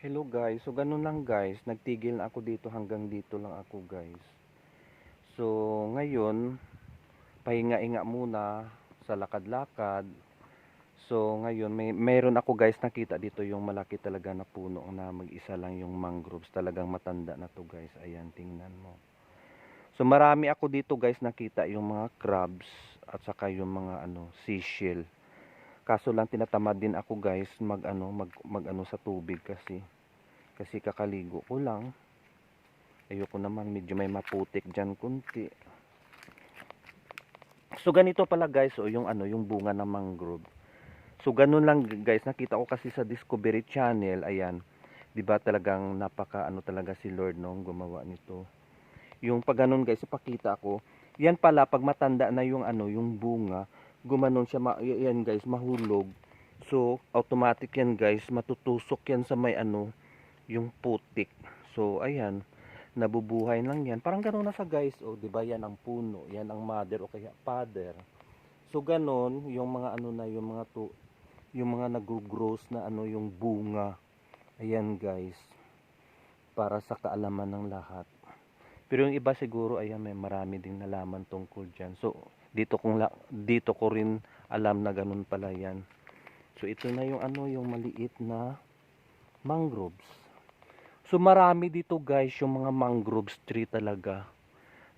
Hello guys, so ganun lang guys, nagtigil na ako dito hanggang dito lang ako guys. So ngayon, pahinga-hinga muna sa lakad-lakad. So ngayon, meron ako guys nakita dito yung malaki talaga na puno na mag-isa lang yung mangroves. Talagang matanda na to guys, ayan tingnan mo. So marami ako dito guys nakita yung mga crabs at saka yung mga seashell. Kaso lang tinatamad din ako guys mag sa tubig kasi kakaligo ko lang. Ayoko naman, medyo may maputik dyan kunti. So ganito pala guys, yung bunga ng mangrove. So ganun lang guys, nakita ko kasi sa Discovery Channel, ayan. 'Di ba talagang napaka talaga si Lord nung gumawa nito. Yung pag ganun guys, ipakita ko. Yan pala pag matanda na yung bunga, gumanon siya, yan guys, mahulog. So automatic yan guys, matutusok yan sa may yung putik. So ayan, nabubuhay lang yan. Parang gano'n na sa guys, oh, 'di ba? Yan ang puno, yan ang mother o kaya father. So gano'n yung mga yung mga nag-grows na yung bunga. Ayan guys, para sa kaalaman ng lahat. Pero yung iba siguro ayan may marami ding nalaman tungkol diyan. So dito ko rin alam na gano'n pala yan. So ito na yung yung maliit na mangroves. So marami dito guys yung mga mangroves tree talaga.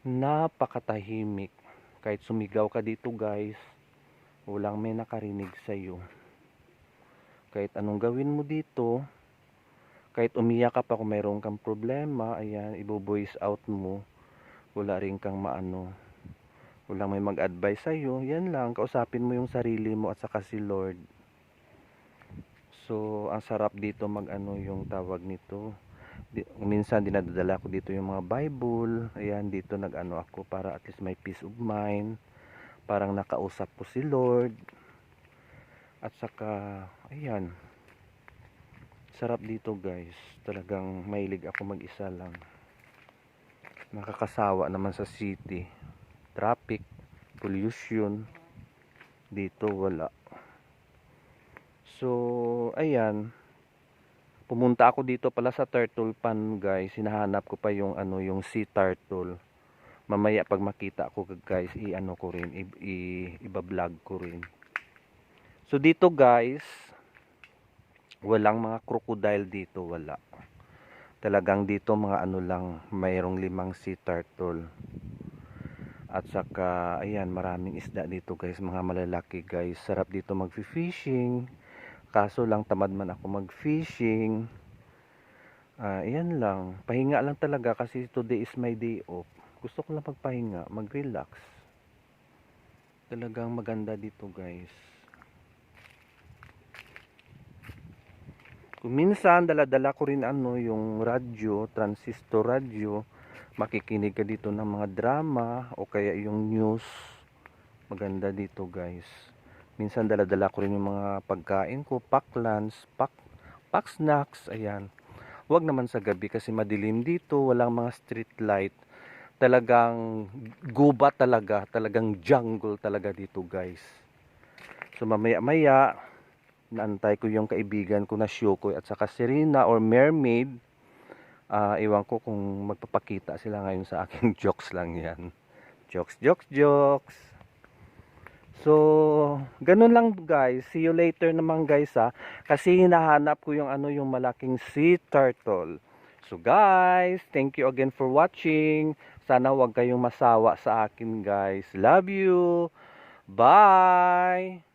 Napakatahimik. Kahit sumigaw ka dito guys, walang may nakarinig sa iyo. Kahit anong gawin mo dito, kahit umiyak ka pa kung mayroon kang problema, ayan, ibo-voice out mo. Wala rin kang walang may mag-advise sa iyo. Yan lang, kausapin mo yung sarili mo at saka si Lord. So ang sarap dito yung tawag nito. Minsan dinadala ko dito yung mga Bible. Ayan, dito ako para at least may peace of mind. Parang nakausap ko si Lord. At saka ayan, sarap dito guys. Talagang mahilig ako mag-isa lang. Nakakasawa naman sa city. Traffic, pollution. Dito wala. So ayan, pumunta ako dito pala sa turtle pond guys. Hinahanap ko pa yung yung sea turtle. Mamaya pag makita ko guys, ko rin, iba-vlog ko rin. So dito guys, walang mga crocodile dito, wala. Talagang dito mga lang, mayroong 5 sea turtle. At saka ayan, maraming isda dito guys, mga malalaki guys. Sarap dito mag-fishing. Kaso lang tamad man ako mag-fishing. Ayan lang, pahinga lang talaga kasi today is my day off. Gusto ko lang magpahinga, mag-relax. Talagang maganda dito guys. Kung minsan dala-dala ko rin yung radyo, transistor radyo. Makikinig ka dito ng mga drama o kaya yung news. Maganda dito guys. Minsan dala-dala ko rin yung mga pagkain ko, pack lunch, pack snacks, ayan. Huwag naman sa gabi kasi madilim dito, walang mga street light. Talagang gubat talaga, talagang jungle talaga dito guys. So mamaya-maya, naantay ko yung kaibigan ko na Shukoy at saka Serena or Mermaid. Iwan ko kung magpapakita sila ngayon sa aking jokes lang yan. Jokes, jokes, jokes. So, ganun lang guys. See you later naman guys ha. Kasi hinahanap ko yung yung malaking sea turtle. So guys, thank you again for watching. Sana huwag kayong masawa sa akin guys. Love you. Bye.